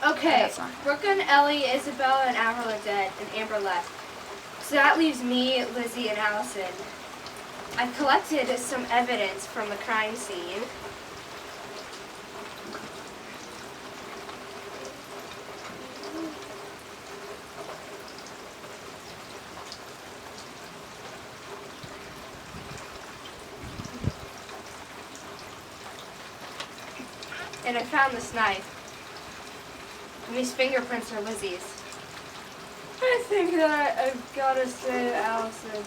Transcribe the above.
Okay, That's not- Brooke and Ellie, Isabella, and Avril are dead, and Amber left. So that leaves me, Lizzie, and Allison. I collected some evidence from the crime scene. And I found this knife. And these fingerprints are Lizzie's. I think that I've got to say Allison.